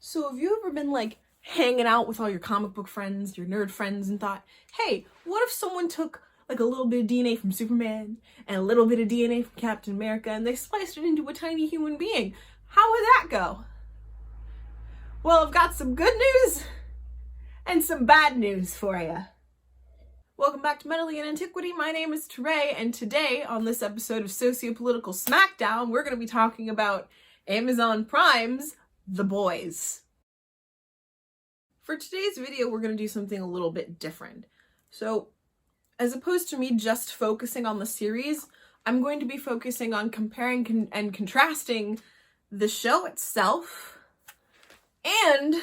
So have you ever been like hanging out with all your comic book friends, your nerd friends, and thought, hey, what if someone took like a little bit of DNA from Superman and a little bit of DNA from Captain America and they spliced it into a tiny human being? How would that go? Well, I've got some good news and some bad news for you. Welcome back to Medley in Antiquity. My name is Teray, and today on this episode of Socio-Political Smackdown, we're going to be talking about Amazon Prime's The Boys. For today's video, we're going to do something a little bit different. So, as opposed to me just focusing on the series, I'm going to be focusing on comparing and contrasting the show itself and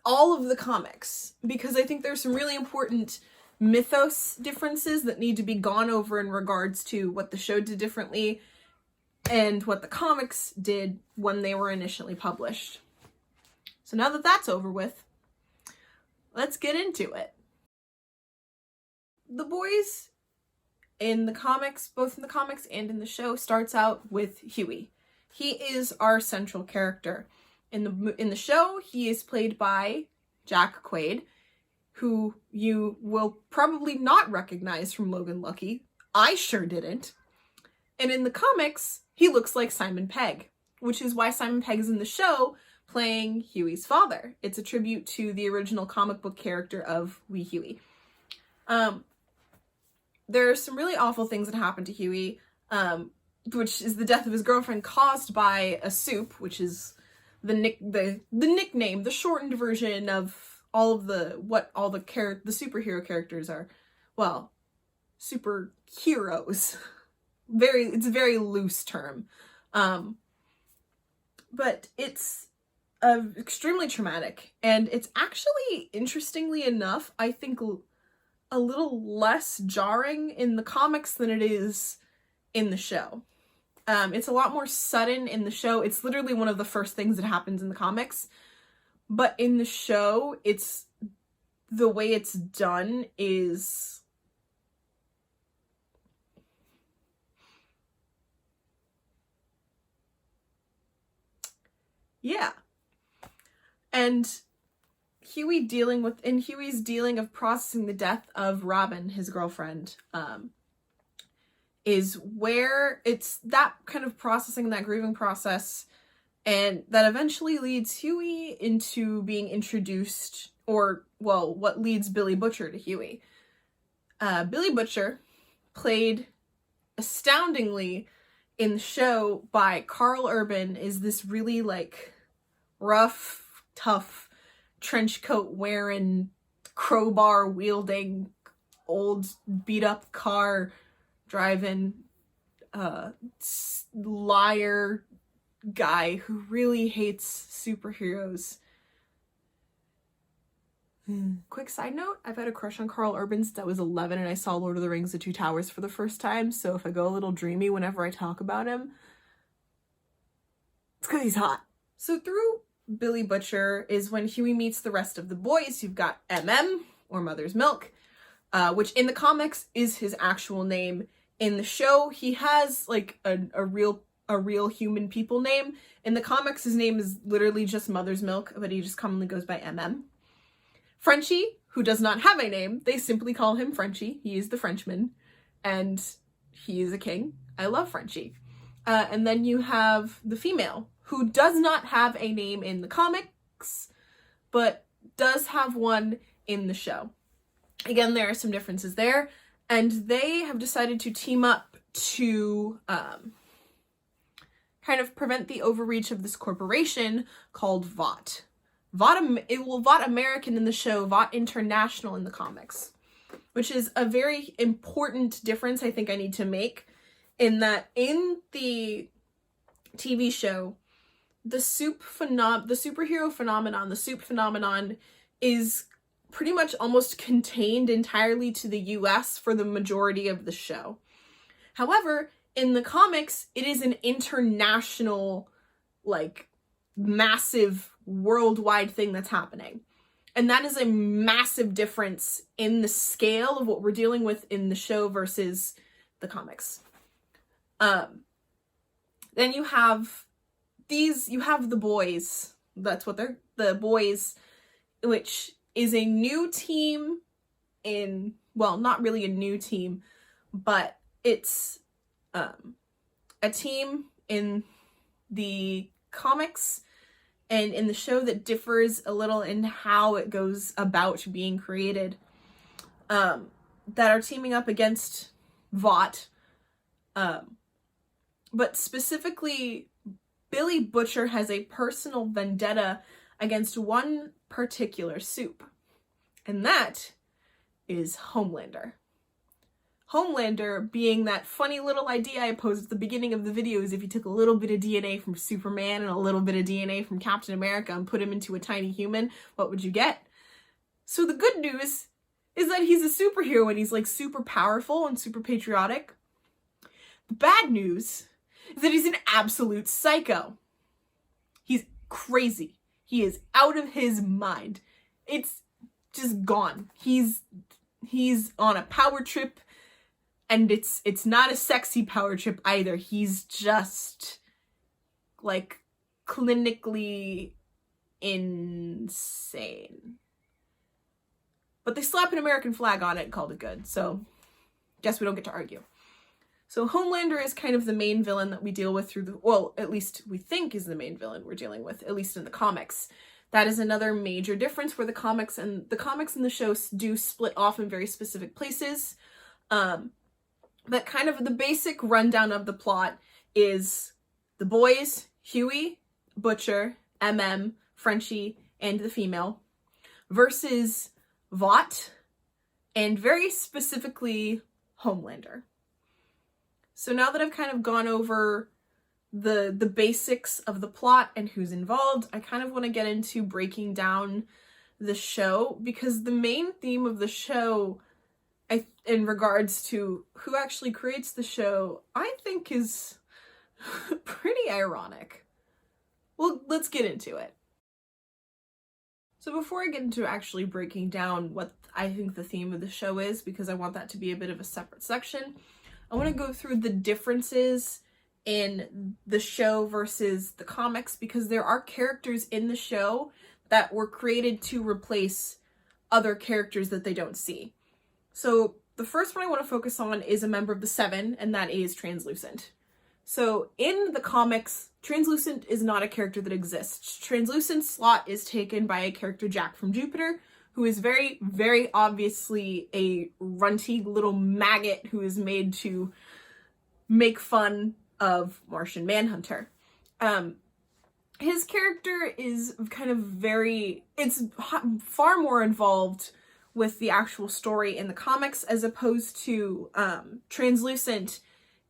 all of the comics, because I think there's some really important mythos differences that need to be gone over in regards to what the show did differently and what the comics did when they were initially published. So now that that's over with, let's get into it. The Boys in the comics, both in the comics and in the show, starts out with Huey. He is our central character. In the show, he is played by Jack Quaid, who you will probably not recognize from Logan Lucky. I sure didn't. And in the comics, he looks like Simon Pegg, which is why Simon Pegg is in the show playing Huey's father. It's a tribute to the original comic book character of Wee Huey. There are some really awful things that happen to Huey, which is the death of his girlfriend caused by a soup, which is the nickname, the shortened version of all of the superhero characters are. Well, superheroes. It's a very loose term. But it's extremely traumatic, and it's actually, interestingly enough, I think a little less jarring in the comics than it is in the show. It's a lot more sudden in the show. It's literally one of the first things that happens in the comics. But in the show, the way it's done is... yeah. And Huey's dealing of processing the death of Robin, his girlfriend, is where it's that kind of processing, that grieving process, and that eventually leads Huey into being introduced, what leads Billy Butcher to Huey. Billy Butcher, played astoundingly in the show by Carl Urban, is this really rough, tough, trench coat wearing, crowbar wielding, old beat up car driving, liar guy who really hates superheroes. Quick side note, I've had a crush on Carl Urban since I was 11 and I saw Lord of the Rings: The Two Towers for the first time, so if I go a little dreamy whenever I talk about him, it's because he's hot. So through Billy Butcher is when Huey meets the rest of the boys. You've got MM, or Mother's Milk, which in the comics is his actual name. In the show, he has a real human people name. In the comics, his name is literally just Mother's Milk, but he just commonly goes by MM. Frenchie, who does not have a name, they simply call him Frenchie. He is the Frenchman, and he is a king. I love Frenchie. And then you have the female, who does not have a name in the comics, but does have one in the show. Again, there are some differences there, and they have decided to team up to kind of prevent the overreach of this corporation called Vought. Vought American in the show, Vought International in the comics, which is a very important difference I think I need to make, in that in the TV show, the superhero phenomenon, the soup phenomenon, is pretty much almost contained entirely to the US for the majority of the show. However, in the comics, it is an international, massive, worldwide thing that's happening. And that is a massive difference in the scale of what we're dealing with in the show versus the comics. Then you have the boys, That's what they're, the boys, which is a new team in, well, not really a new team, but it's a team in the comics and in the show that differs a little in how it goes about being created, that are teaming up against Vought. But specifically, Billy Butcher has a personal vendetta against one particular Supe, and that is Homelander. Homelander being that funny little idea I posed at the beginning of the video, is if you took a little bit of DNA from Superman and a little bit of DNA from Captain America and put him into a tiny human, what would you get? So the good news is that he's a superhero and he's like super powerful and super patriotic. The bad news is that he's an absolute psycho. He's crazy. He is out of his mind. It's just gone. He's on a power trip, and it's not a sexy power trip either. He's just like clinically insane. But they slap an American flag on it and called it good, so guess we don't get to argue. So Homelander is kind of the main villain that we deal with through the, well, at least we think is the main villain we're dealing with, at least in the comics. That is another major difference where the comics and the show do split off in very specific places. But kind of the basic rundown of the plot is the boys, Huey, Butcher, MM, Frenchie, and the female, versus Vought, and very specifically Homelander. So now that I've kind of gone over the basics of the plot and who's involved, I kind of want to get into breaking down the show, because the main theme of the show, in regards to who actually creates the show, I think is pretty ironic. Well, let's get into it. So before I get into actually breaking down what I think the theme of the show is, because I want that to be a bit of a separate section, I want to go through the differences in the show versus the comics, because there are characters in the show that were created to replace other characters that they don't see. So the first one I want to focus on is a member of the Seven, and that is Translucent. So in the comics, Translucent is not a character that exists. Translucent's slot is taken by a character, Jack from Jupiter, who is very, very obviously a runty little maggot who is made to make fun of Martian Manhunter. His character is kind of it's far more involved with the actual story in the comics as opposed to Translucent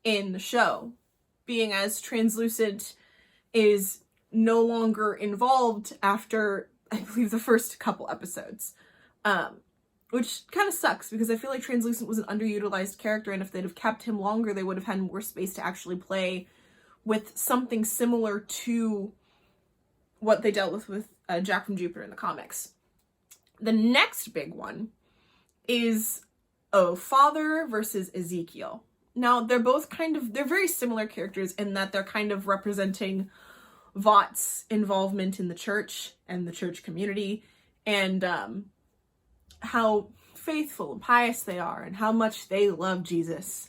in the show, being as Translucent is no longer involved after, I believe, the first couple episodes. Which kind of sucks, because I feel like Translucent was an underutilized character, and if they'd have kept him longer, they would have had more space to actually play with something similar to what they dealt with Jack from Jupiter in the comics. The next big one is Father versus Ezekiel. Now, they're very similar characters in that they're kind of representing Vought's involvement in the church and the church community, and how faithful and pious they are, and how much they love Jesus.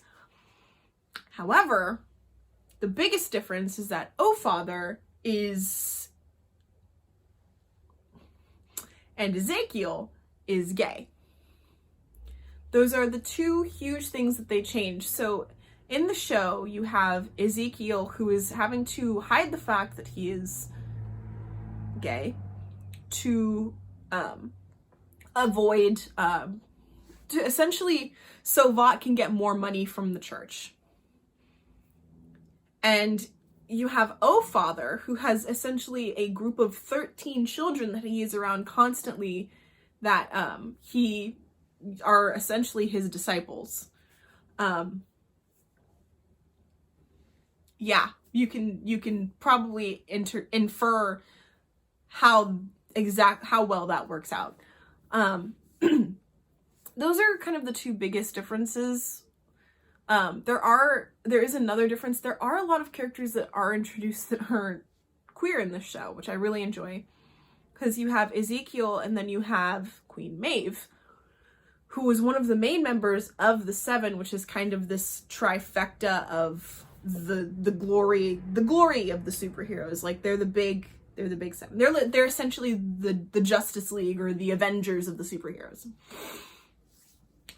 However, the biggest difference is that Father and Ezekiel is gay. Those are the two huge things that they change. So in the show, you have Ezekiel, who is having to hide the fact that he is gay to avoid, essentially so Vought can get more money from the church. And you have Father, who has essentially a group of 13 children that he is around constantly, that he are essentially his disciples. Yeah, you can probably infer how well that works out. Those are kind of the two biggest differences. There is another difference. There are a lot of characters that are introduced that are queer in this show, which I really enjoy. Because you have Ezekiel and then you have Queen Maeve, who was one of the main members of the Seven, which is kind of this trifecta of the glory of the superheroes. Like they're the big Seven. They're essentially the Justice League or the Avengers of the superheroes.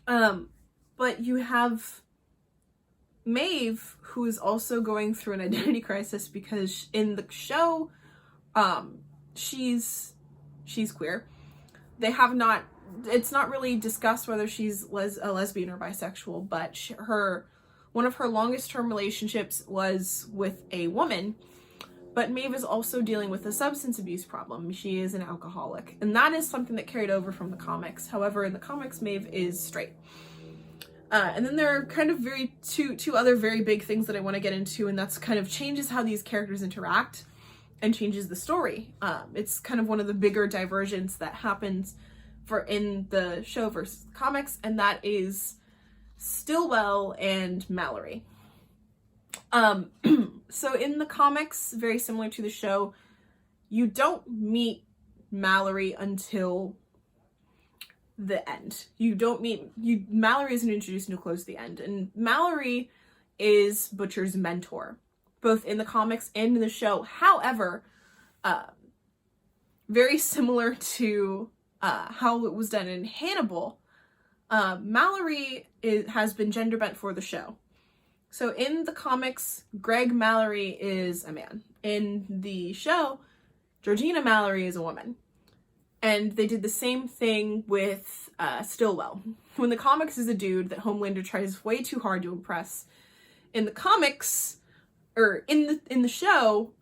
But you have Maeve, who is also going through an identity crisis because in the show, she's queer. It's not really discussed whether she's a lesbian or bisexual, but one of her longest term relationships was with a woman, but Maeve is also dealing with a substance abuse problem. She is an alcoholic, and that is something that carried over from the comics. However, in the comics, Maeve is straight. And then there are kind of two other very big things that I want to get into, and that's kind of changes how these characters interact and changes the story. It's kind of one of the bigger diversions that happens in the show versus the comics, and that is Stillwell and Mallory. So in the comics, very similar to the show, you don't meet Mallory until the end. Mallory isn't introduced until close to the end, and Mallory is Butcher's mentor, both in the comics and in the show. However, very similar to how it was done in Hannibal, Mallory has been gender bent for the show. So in the comics, Greg Mallory is a man. In the show, Georgina Mallory is a woman. And they did the same thing with Stillwell, who in the comics is a dude that Homelander tries way too hard to impress. In the comics, or in the show,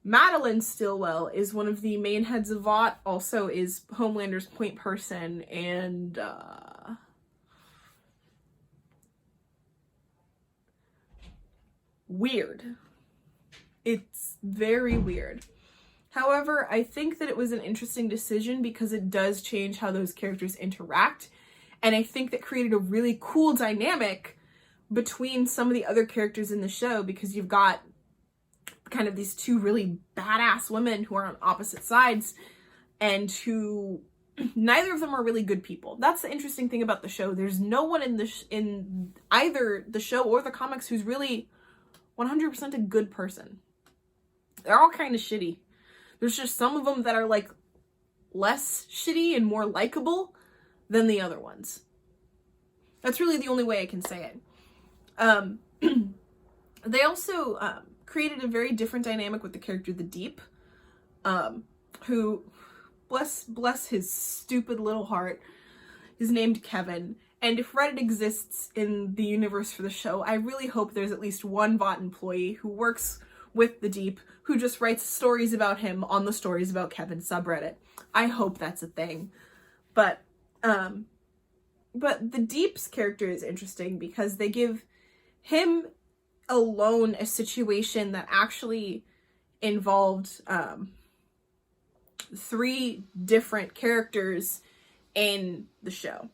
Madeline Stillwell is one of the main heads of Vought, also is Homelander's point person, and weird. It's very weird. However, I think that it was an interesting decision because it does change how those characters interact, and I think that created a really cool dynamic between some of the other characters in the show, because you've got kind of these two really badass women who are on opposite sides and who neither of them are really good people. That's the interesting thing about the show. There's no one in either the show or the comics who's really 100% a good person. They're all kind of shitty. There's just some of them that are like less shitty and more likable than the other ones. That's really the only way I can say it. They also created a very different dynamic with the character The Deep, who, bless his stupid little heart, is named Kevin. And if Reddit exists in the universe for the show, I really hope there's at least one Vought employee who works with The Deep who just writes stories about him on the Stories About Kevin subreddit. I hope that's a thing. But The Deep's character is interesting because they give him alone a situation that actually involved 3 different characters in the show.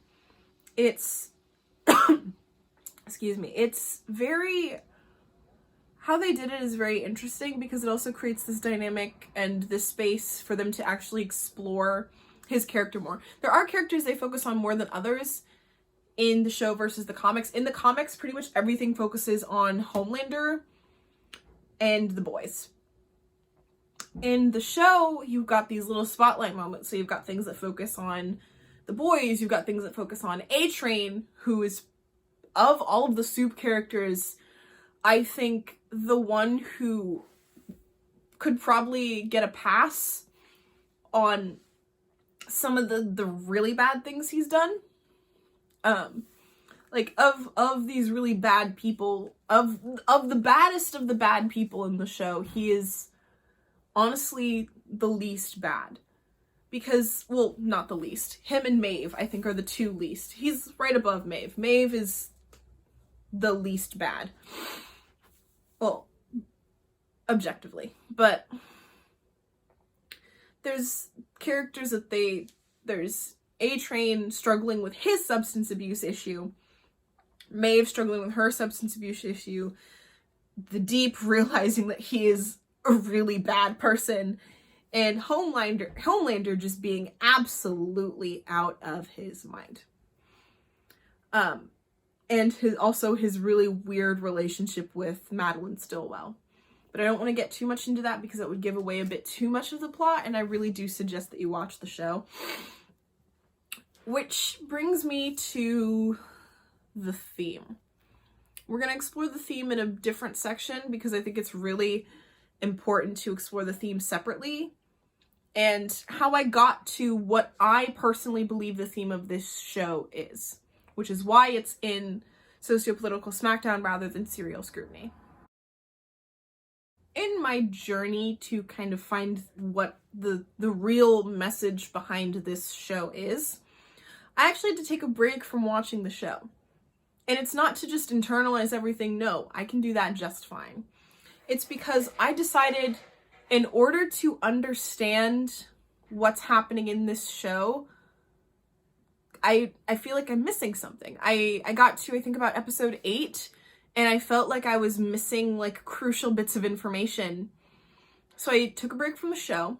It's excuse me, it's very, how they did it is very interesting because it also creates this dynamic and this space for them to actually explore his character more. There are characters they focus on more than others in the show versus the comics. In the comics, pretty much everything focuses on Homelander and the boys. In the show, you've got these little spotlight moments. So you've got things that focus on the boys, you've got things that focus on A-Train, who is, of all of the Soup characters, I think the one who could probably get a pass on some of the really bad things he's done. Like, of these really bad people, of the baddest of the bad people in the show, he is honestly the least bad. Because, well, not the least. Him and Maeve, I think, are the 2 least. He's right above Maeve. Maeve is the least bad. Well, objectively. But there's characters that there's A-Train struggling with his substance abuse issue, Maeve struggling with her substance abuse issue, The Deep realizing that he is a really bad person, and Homelander just being absolutely out of his mind. And his really weird relationship with Madeline Stillwell. But I don't want to get too much into that because it would give away a bit too much of the plot, and I really do suggest that you watch the show. Which brings me to the theme. We're going to explore the theme in a different section because I think it's really important to explore the theme separately, and how I got to what I personally believe the theme of this show is, which is why it's in Socio-Political Smackdown rather than Serial Scrutiny. In my journey to kind of find what the real message behind this show is, I actually had to take a break from watching the show. And it's not to just internalize everything, no, I can do that just fine. It's because I decided in order to understand what's happening in this show, I feel like I'm missing something. I got to, I think, about episode 8, and I felt like I was missing like crucial bits of information. So I took a break from the show,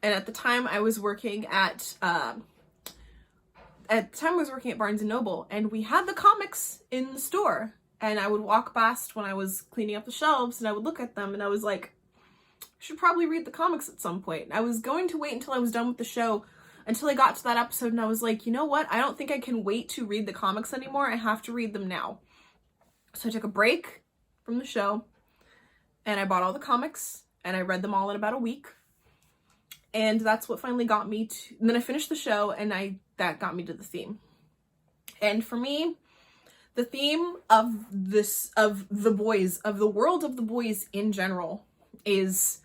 and at the time I was working at Barnes & Noble, and we had the comics in the store, and I would walk past when I was cleaning up the shelves, and I would look at them, and I was like, I should probably read the comics at some point. And I was going to wait until I was done with the show, until I got to that episode, and I was like, you know what? I don't think I can wait to read the comics anymore. I have to read them now. So I took a break from the show, and I bought all the comics, and I read them all in about a week. And that's what finally got me to, and then I finished the show, and that got me to the theme. And for me, the theme of the world of the boys in general is,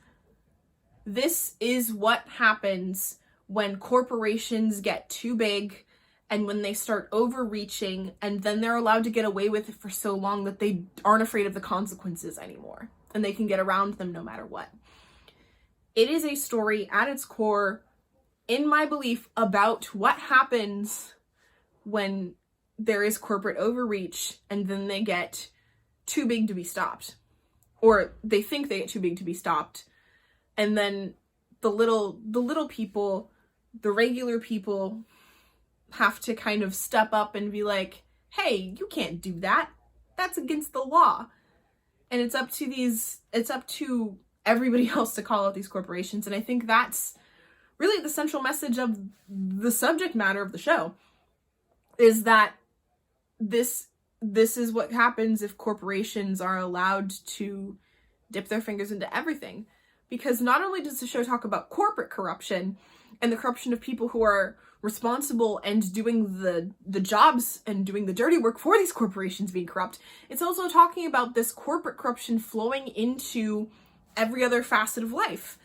this is what happens when corporations get too big and when they start overreaching, and then they're allowed to get away with it for so long that they aren't afraid of the consequences anymore, and they can get around them no matter what. It is a story at its core, in my belief, about what happens when there is corporate overreach and then they get too big to be stopped. Or they think they get too big to be stopped. And then the little people, the regular people, have to kind of step up and be like, hey, you can't do that. That's against the law. And it's up to everybody else to call out these corporations. And I think that's really the central message of the subject matter of the show, is that this is what happens if corporations are allowed to dip their fingers into everything. Because not only does the show talk about corporate corruption and the corruption of people who are responsible and doing the jobs and doing the dirty work for these corporations being corrupt, it's also talking about this corporate corruption flowing into every other facet of life,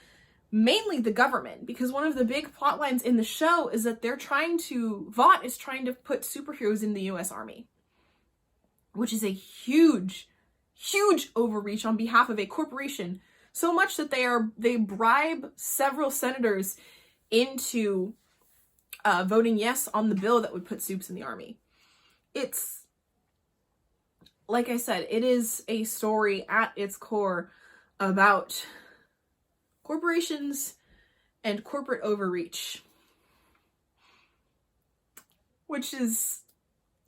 mainly the government, because one of the big plot lines in the show is that Vought is trying to put superheroes in the US Army, which is a huge overreach on behalf of a corporation, so much that they bribe several senators into voting yes on the bill that would put Supes in the army. It's, like I said, it is a story at its core about corporations and corporate overreach, which is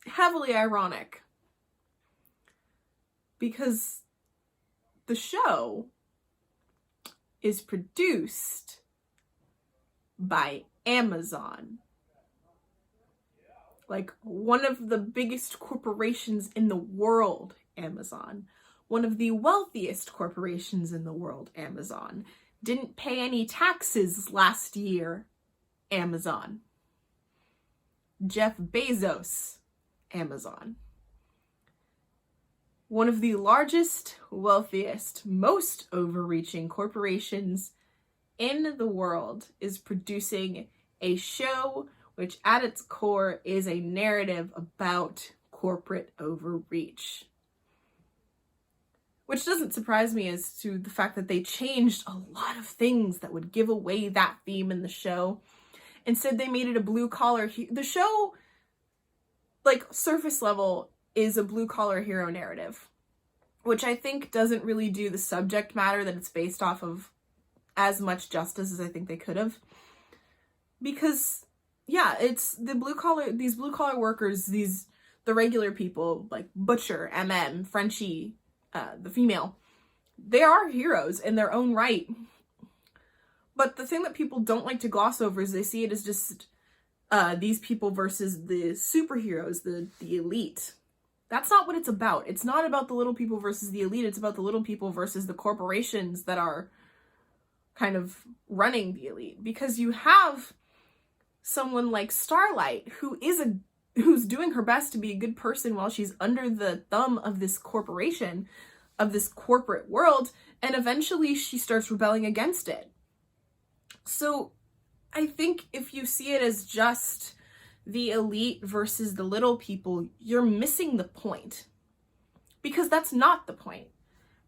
heavily ironic because the show is produced by Amazon, like one of the biggest corporations in the world, Amazon. One of the wealthiest corporations in the world, Amazon. Didn't pay any taxes last year, Amazon. Jeff Bezos, Amazon. One of the largest, wealthiest, most overreaching corporations in the world is producing a show which at its core is a narrative about corporate overreach. Which doesn't surprise me as to the fact that they changed a lot of things that would give away that theme in the show. Instead, they made it a blue-collar... The show, like, surface level, is a blue-collar hero narrative, which I think doesn't really do the subject matter that it's based off of as much justice as I think they could have. Because, yeah, it's these blue collar workers, the regular people, like Butcher, MM, Frenchie, the female, they are heroes in their own right. But the thing that people don't like to gloss over is they see it as just these people versus the superheroes, the elite. That's not what it's about. It's not about the little people versus the elite. It's about the little people versus the corporations that are kind of running the elite. Because you have someone like Starlight who's doing her best to be a good person while she's under the thumb of this corporation, of this corporate world, and eventually she starts rebelling against it. So I think if you see it as just the elite versus the little people, you're missing the point. Because that's not the point.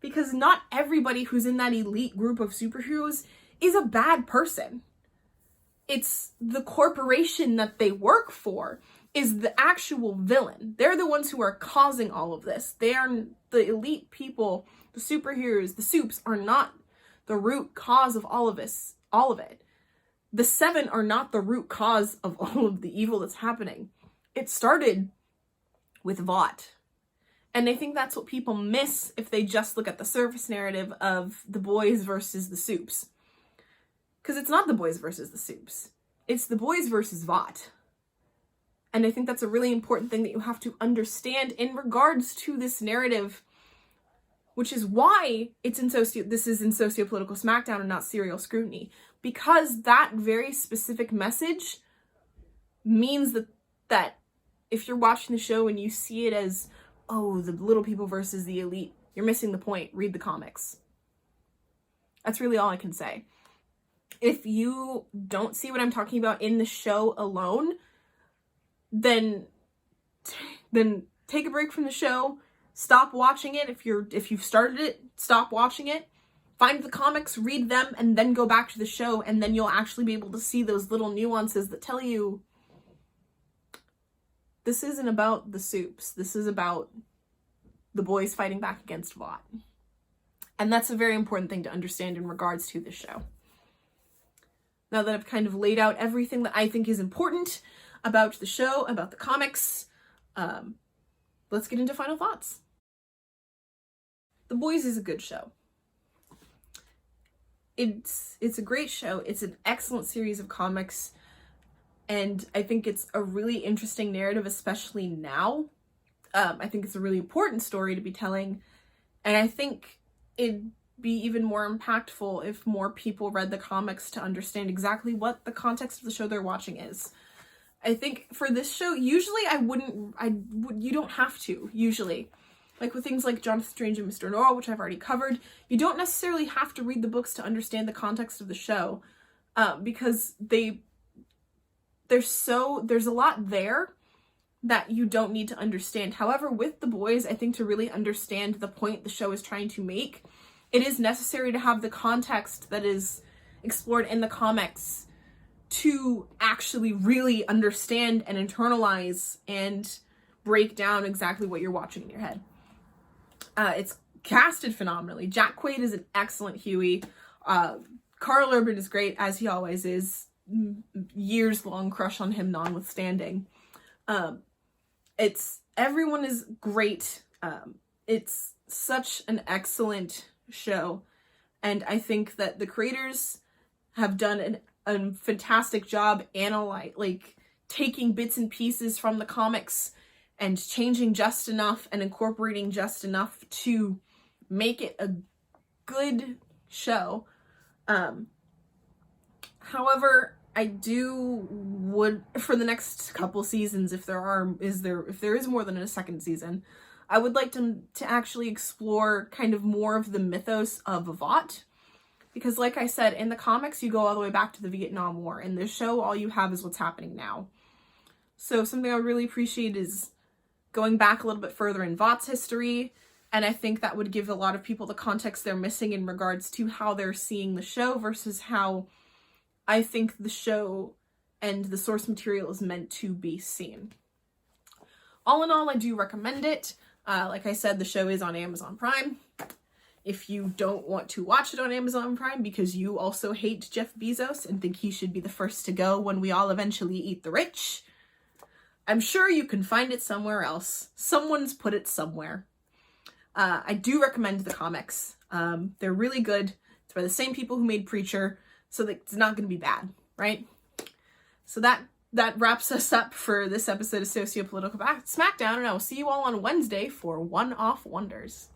Because not everybody who's in that elite group of superheroes is a bad person. It's the corporation that they work for is the actual villain. They're the ones who are causing all of this. They are the elite people, the superheroes, the Supes are not the root cause of all of this, all of it. The Seven are not the root cause of all of the evil that's happening. It started with Vought. And I think that's what people miss if they just look at the surface narrative of the boys versus the Supes. Because it's not the boys versus the Supes. It's the boys versus Vought. And I think that's a really important thing that you have to understand in regards to this narrative, which is why this is in Socio-Political Smackdown and not Serial Scrutiny. Because that very specific message means that if you're watching the show and you see it as, oh, the little people versus the elite, you're missing the point. Read the comics. That's really all I can say. If you don't see what I'm talking about in the show alone, then take a break from the show. Stop watching it. If you've started it, stop watching it. Find the comics, read them, and then go back to the show, and then you'll actually be able to see those little nuances that tell you this isn't about the Supes. This is about the boys fighting back against Vought. And that's a very important thing to understand in regards to this show. Now that I've kind of laid out everything that I think is important about the show, about the comics, let's get into final thoughts. The Boys is a good show. It's a great show. It's an excellent series of comics. And I think it's a really interesting narrative, especially now. I think it's a really important story to be telling. And I think it'd be even more impactful if more people read the comics to understand exactly what the context of the show they're watching is. I think for this show, usually you don't have to, usually. Like with things like Jonathan Strange and Mr. Norrell, which I've already covered, you don't necessarily have to read the books to understand the context of the show, because there's a lot there that you don't need to understand. However, with The Boys, I think to really understand the point the show is trying to make, it is necessary to have the context that is explored in the comics to actually really understand and internalize and break down exactly what you're watching in your head. It's casted phenomenally. Jack Quaid is an excellent Huey. Carl Urban is great, as he always is. Years-long crush on him notwithstanding. Everyone is great. It's such an excellent show. And I think that the creators have done a fantastic job taking bits and pieces from the comics and changing just enough and incorporating just enough to make it a good show. However, I would for the next couple seasons, if there is more than a second season, I would like to actually explore kind of more of the mythos of Vought. Because like I said, in the comics, you go all the way back to the Vietnam War. In this show, all you have is what's happening now. So something I would really appreciate is going back a little bit further in Vought's history. And I think that would give a lot of people the context they're missing in regards to how they're seeing the show versus how I think the show and the source material is meant to be seen. All in all, I do recommend it. Like I said, the show is on Amazon Prime. If you don't want to watch it on Amazon Prime because you also hate Jeff Bezos and think he should be the first to go when we all eventually eat the rich, I'm sure you can find it somewhere else. Someone's put it somewhere. I do recommend the comics. They're really good. It's by the same people who made Preacher, so that it's not going to be bad, right? So that wraps us up for this episode of Socio-Political Smackdown, and I will see you all on Wednesday for One-Off Wonders.